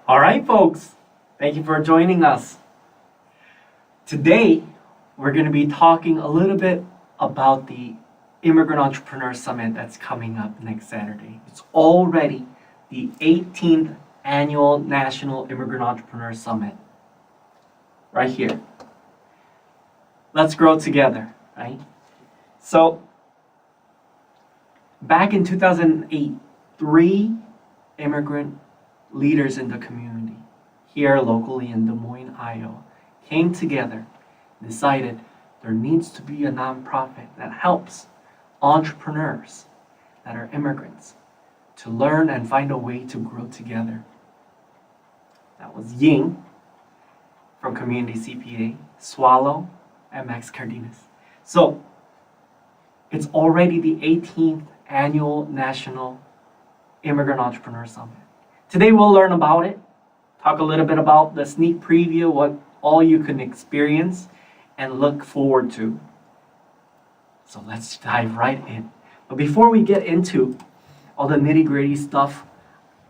All right, folks, thank you for joining us. Today, we're going to be talking a little bit about the Immigrant Entrepreneur Summit that's coming up next Saturday. It's already the 18th Annual National Immigrant Entrepreneur Summit. Right here. Let's grow together, right? So, back in 2008, 3 immigrant leaders in the community here locally in Des Moines, Iowa, came together, decided there needs to be a nonprofit that helps entrepreneurs that are immigrants to learn and find a way to grow together. That was Ying from Community CPA, Swallow, and Max Cardenas. So, it's already the 18th Annual National Immigrant Entrepreneur Summit. Today we'll learn about it, talk a little bit about the sneak preview, what all you can experience and look forward to. So let's dive right in. But before we get into all the nitty-gritty stuff,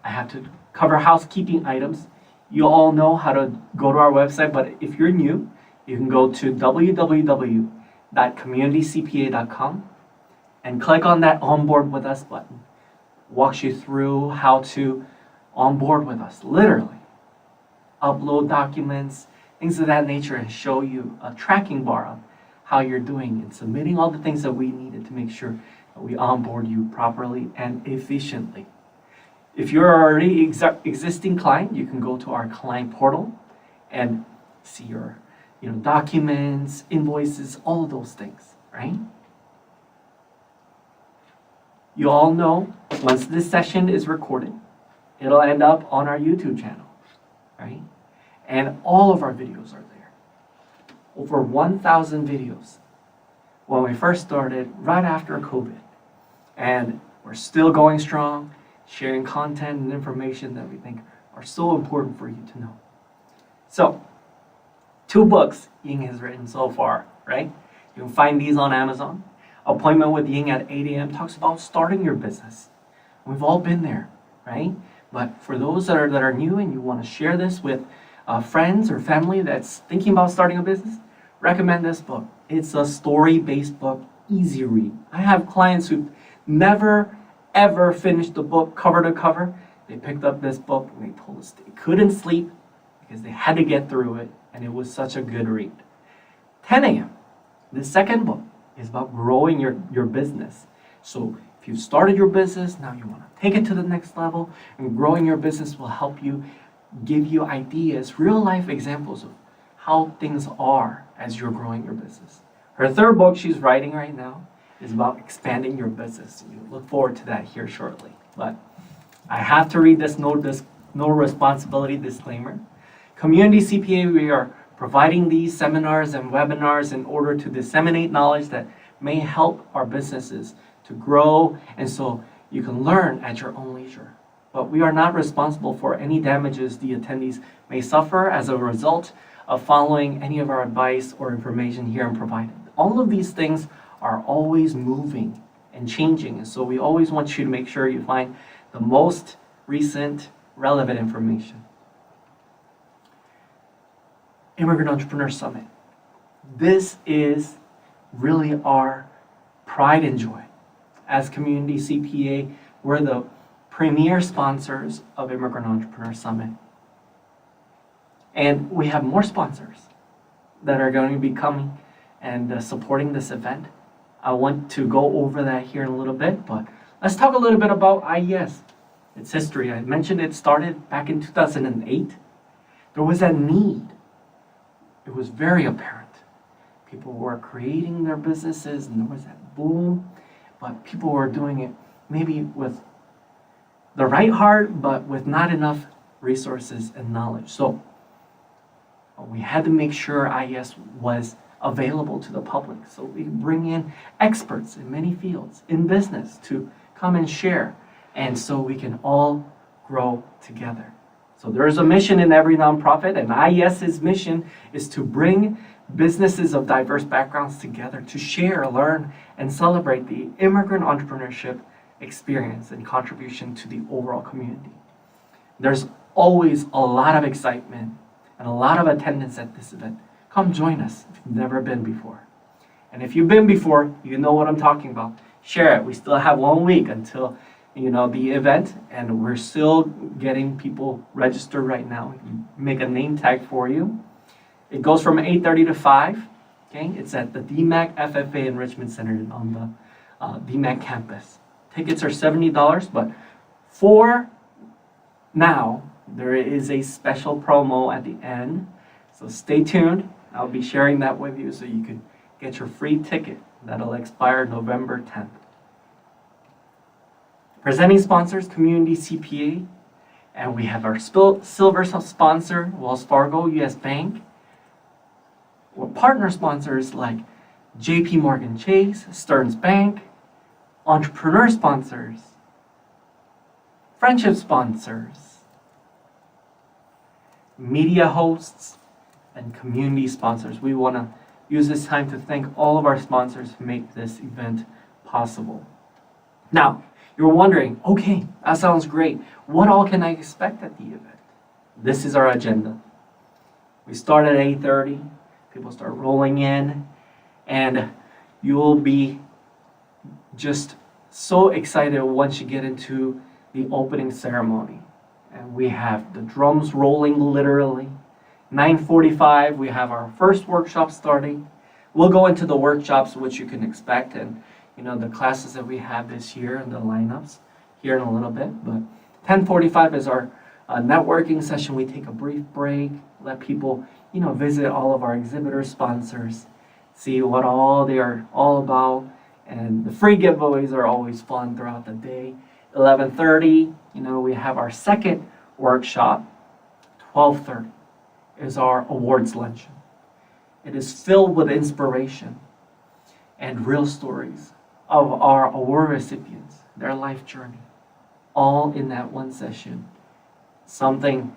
I have to cover housekeeping items. You all know how to go to our website, but if you're new, you can go to www.communitycpa.com and click on that Onboard With Us button. Walks you through how to onboard with us, literally. Upload documents, things of that nature, and show you a tracking bar of how you're doing and submitting all the things that we needed to make sure that we onboard you properly and efficiently. If you're already existing client, you can go to our client portal and see your documents, invoices, all of those things, right? You all know once this session is recorded, it'll end up on our YouTube channel, right? And all of our videos are there. Over 1,000 videos when we first started right after COVID. And we're still going strong, sharing content and information that we think are so important for you to know. So, 2 books Ying has written so far, right? You can find these on Amazon. Appointment with Ying at 8 a.m. talks about starting your business. We've all been there, right? But for those that are new and you want to share this with friends or family that's thinking about starting a business, recommend this book. It's a story-based book, easy read. I have clients who never, ever finished the book cover to cover. They picked up this book and they told us they couldn't sleep because they had to get through it, and it was such a good read. 10 a.m. The second book is about growing your business. So if you've started your business, now you want to take it to the next level, and growing your business will help you, give you ideas, real life examples of how things are as you're growing your business. Her third book she's writing right now is about expanding your business. You look forward to that here shortly. But I have to read this no responsibility disclaimer. Community CPA, we are providing these seminars and webinars in order to disseminate knowledge that may help our businesses to grow, and so you can learn at your own leisure. But we are not responsible for any damages the attendees may suffer as a result of following any of our advice or information here and provided. All of these things are always moving and changing, and so we always want you to make sure you find the most recent, relevant information. Immigrant Entrepreneur Summit. This is really our pride and joy. As Community CPA, we're the premier sponsors of Immigrant Entrepreneur Summit. And we have more sponsors that are going to be coming and supporting this event. I want to go over that here in a little bit, but let's talk a little bit about IES, its history. I mentioned it started back in 2008. There was a need. It was very apparent. People were creating their businesses and there was that boom, but people were doing it maybe with the right heart, but with not enough resources and knowledge. So we had to make sure IES was available to the public. So we bring in experts in many fields in business to come and share, and so we can all grow together. So there is a mission in every nonprofit, and IES's mission is to bring businesses of diverse backgrounds together to share, learn, and celebrate the immigrant entrepreneurship experience and contribution to the overall community. There's always a lot of excitement and a lot of attendance at this event. Come join us if you've never been before. And if you've been before, you know what I'm talking about. Share it. We still have 1 week until the event, and we're still getting people registered right now. We can make a name tag for you. It goes from 8:30 to 5. Okay, it's at the DMAC FFA Enrichment Center on the DMAC campus. Tickets are $70, but for now, there is a special promo at the end. So stay tuned. I'll be sharing that with you so you can get your free ticket. That'll expire November 10th. Presenting sponsors, Community CPA, and we have our silver sponsor, Wells Fargo, US Bank. Or partner sponsors like JP Morgan Chase, Stearns Bank, entrepreneur sponsors, friendship sponsors, media hosts, and community sponsors. We want to use this time to thank all of our sponsors who make this event possible. Now, you're wondering, okay, that sounds great. What all can I expect at the event? This is our agenda. We start at 8:30. People start rolling in, and you'll be just so excited once you get into the opening ceremony. And we have the drums rolling literally. 9:45, we have our first workshop starting. We'll go into the workshops, which you can expect, and the classes that we have this year and the lineups here in a little bit. But 10:45 is our networking session. We take a brief break, let people visit all of our exhibitor sponsors, see what all they are all about, and the free giveaways are always fun throughout the day. 11:30, we have our second workshop. 12:30 is our awards luncheon. It is filled with inspiration and real stories of our award recipients, their life journey, all in that one session. Something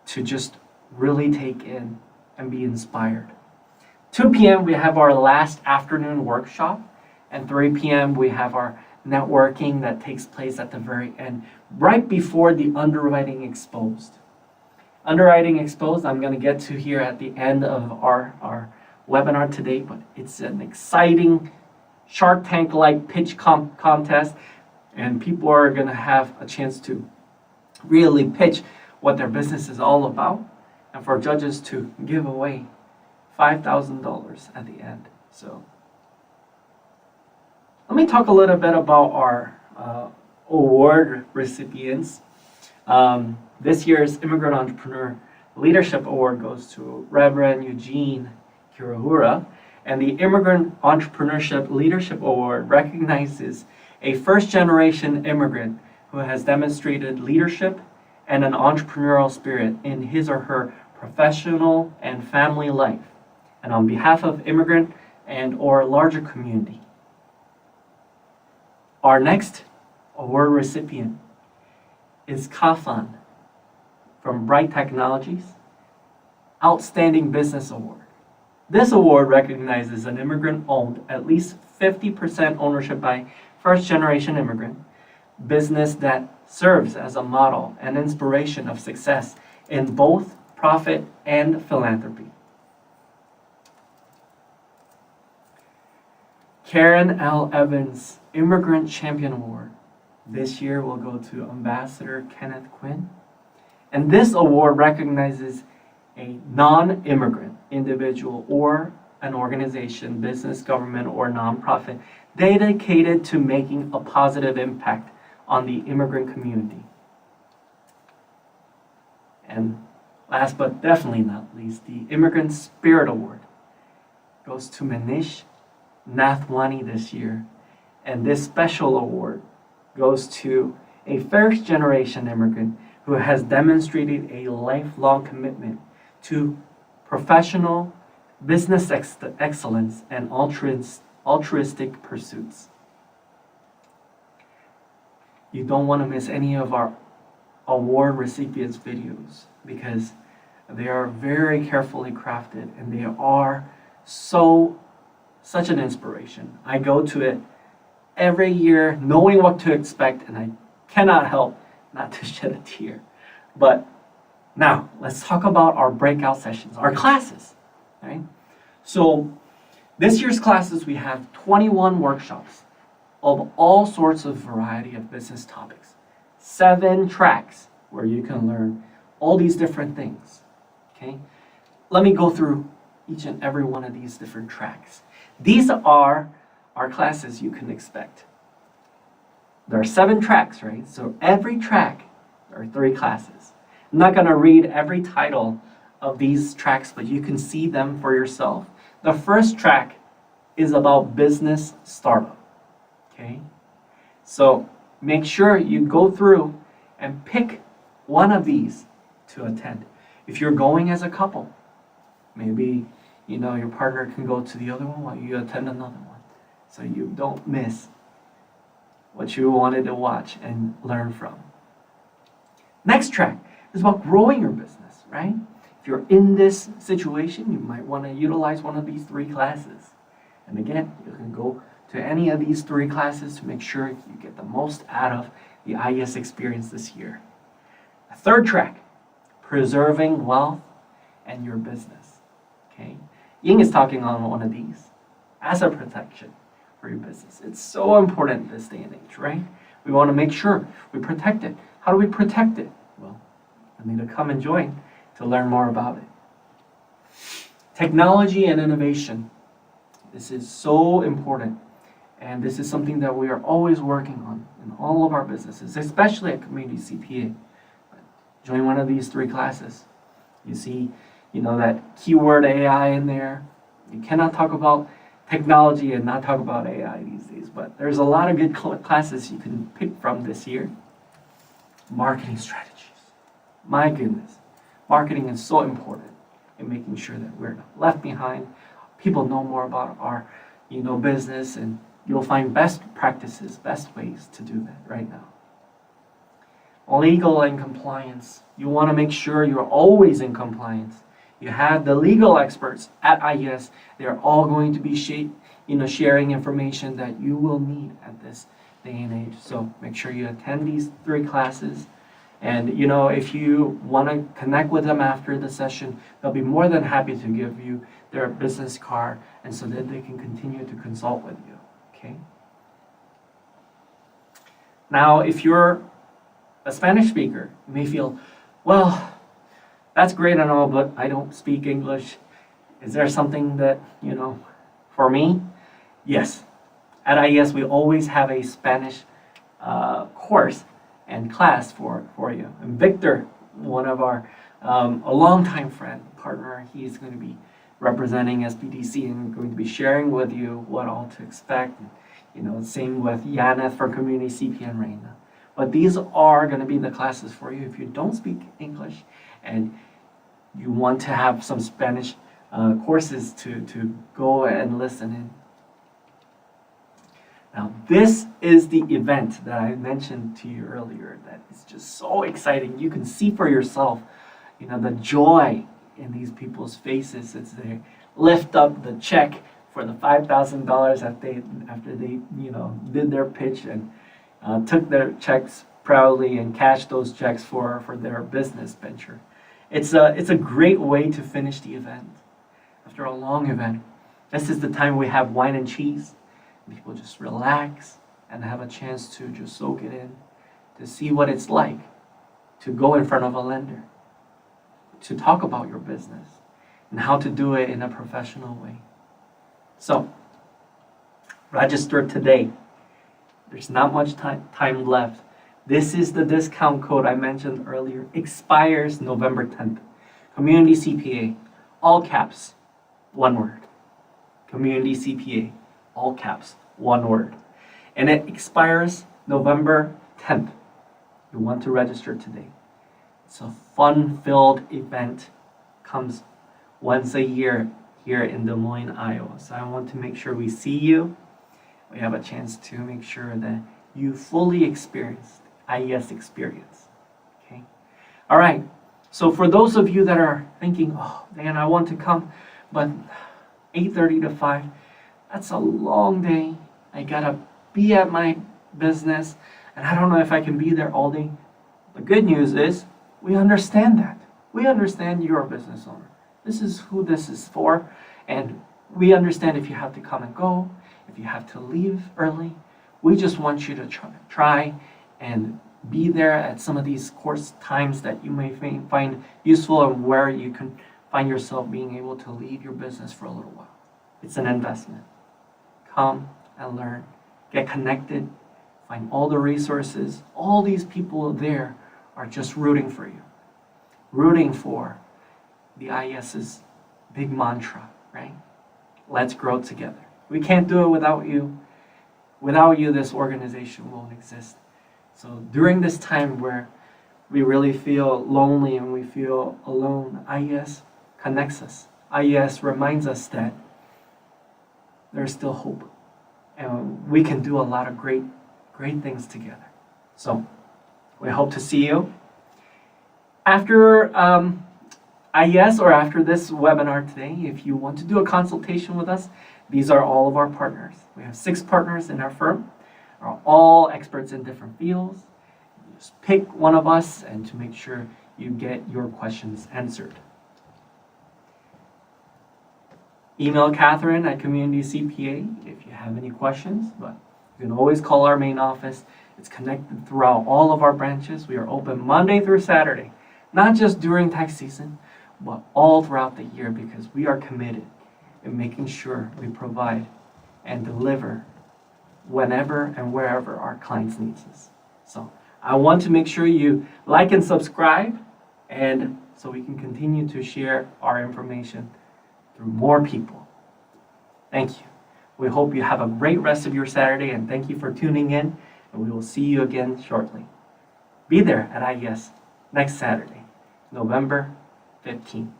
to just really take in and be inspired. 2 p.m. we have our last afternoon workshop, and 3 p.m. we have our networking that takes place at the very end, right before the Underwriting Exposed. Underwriting Exposed, I'm going to get to here at the end of our webinar today, but it's an exciting Shark Tank-like pitch contest, and people are going to have a chance to really pitch what their business is all about, and for judges to give away $5,000 at the end. So let me talk a little bit about our award recipients. This year's Immigrant Entrepreneur Leadership Award goes to Reverend Eugene Kirahura, and the Immigrant Entrepreneurship Leadership Award recognizes a first-generation immigrant who has demonstrated leadership and an entrepreneurial spirit in his or her professional and family life, and on behalf of immigrant and or larger community. Our next award recipient is Kafan from Bright Technologies, Outstanding Business Award. This award recognizes an immigrant owned at least 50% ownership by first-generation immigrant business that serves as a model and inspiration of success in both profit and philanthropy. Karen L. Evans Immigrant Champion Award this year will go to Ambassador Kenneth Quinn. And this award recognizes a non-immigrant individual or an organization, business, government, or nonprofit dedicated to making a positive impact on the immigrant community. And last but definitely not least, the Immigrant Spirit Award goes to Manish Nathwani this year. And this special award goes to a first-generation immigrant who has demonstrated a lifelong commitment to professional business excellence and altruistic pursuits. You don't want to miss any of our award recipients' videos because they are very carefully crafted and they are such an inspiration. I go to it every year knowing what to expect, and I cannot help not to shed a tear But now, let's talk about our breakout sessions, our classes, right? So this year's classes, we have 21 workshops of all sorts of variety of business topics. 7 tracks where you can learn all these different things, okay? Let me go through each and every one of these different tracks. These are our classes you can expect. There are 7 tracks, right? So every track, there are 3 classes. I'm not gonna read every title of these tracks, but you can see them for yourself. The first track is about business startup, okay? So make sure you go through and pick one of these to attend. If you're going as a couple, maybe your partner can go to the other one while you attend another one, so you don't miss what you wanted to watch and learn from. Next track is about growing your business, right? If you're in this situation, you might want to utilize one of these 3 classes. And again, you can go to any of these 3 classes to make sure you get the most out of the IES experience this year. The third track, preserving wealth and your business, okay? Ying is talking on one of these, asset protection for your business. It's so important this day and age, right? We want to make sure we protect it. How do we protect it? Well, you need to come and join to learn more about it. Technology and innovation. This is so important. And this is something that we are always working on in all of our businesses, especially at Community CPA. Join one of these 3 classes. You see, that keyword AI in there. You cannot talk about technology and not talk about AI these days, but there's a lot of good classes you can pick from this year. Marketing strategies. My goodness, marketing is so important in making sure that we're not left behind. People know more about our, business, and you'll find best practices, best ways to do that right now. Legal and compliance. You want to make sure you're always in compliance. You have the legal experts at IES. They're all going to be sharing information that you will need at this day and age. So make sure you attend these 3 classes. And if you want to connect with them after the session, they'll be more than happy to give you their business card, and so that they can continue to consult with you. Okay. Now, if you're a Spanish speaker, you may feel, well, that's great and all, but I don't speak English. Is there something that, for me? Yes. At IES, we always have a Spanish course and class for you. And Victor, one of our, a longtime friend, partner, he's going to be representing SBDC and going to be sharing with you what all to expect. Same with Yaneth for Community CP and Reina. But these are going to be the classes for you if you don't speak English and you want to have some Spanish courses to go and listen in. Now, this is the event that I mentioned to you earlier that is just so exciting. You can see for yourself, the joy in these people's faces as they lift up the check for the $5,000 after they did their pitch and took their checks proudly and cashed those checks for their business venture. It's a great way to finish the event. After a long event, this is the time we have wine and cheese. People just relax and have a chance to just soak it in, to see what it's like to go in front of a lender, to talk about your business and how to do it in a professional way. So, register today. There's not much time left. This is the discount code I mentioned earlier. Expires November 10th. Community CPA, all caps, one word. Community CPA, all caps, one word. And it expires November 10th. You want to register today. It's a fun-filled event. Comes once a year here in Des Moines, Iowa. So I want to make sure we see you. We have a chance to make sure that you fully experience IES experience. Okay? All right. So for those of you that are thinking, oh, man, I want to come, but 8:30 to 5, that's a long day. I gotta be at my business, and I don't know if I can be there all day. The good news is We understand that. We understand you're a business owner. This is who this is for. And we understand if you have to come and go, if you have to leave early. We just want you to try and be there at some of these course times that you may find useful and where you can find yourself being able to leave your business for a little while. It's an investment. Come and learn. Get connected. Find all the resources. All these people there are just rooting for you. Rooting for the IES's big mantra, right? Let's grow together. We can't do it without you. Without you, this organization won't exist. So during this time where we really feel lonely and we feel alone, IES connects us. IES reminds us that there's still hope. And we can do a lot of great things together. So we hope to see you. After IES or after this webinar today, if you want to do a consultation with us, these are all of our partners. We have 6 partners in our firm, are all experts in different fields. Just pick one of us and to make sure you get your questions answered. Email Catherine at Community CPA if you have any questions, but you can always call our main office. It's connected throughout all of our branches. We are open Monday through Saturday, not just during tax season, but all throughout the year because we are committed in making sure we provide and deliver whenever and wherever our clients need us. So I want to make sure you like and subscribe, and so we can continue to share our information through more people. Thank you. We hope you have a great rest of your Saturday, and thank you for tuning in, and we will see you again shortly. Be there at IES next Saturday, November 15th.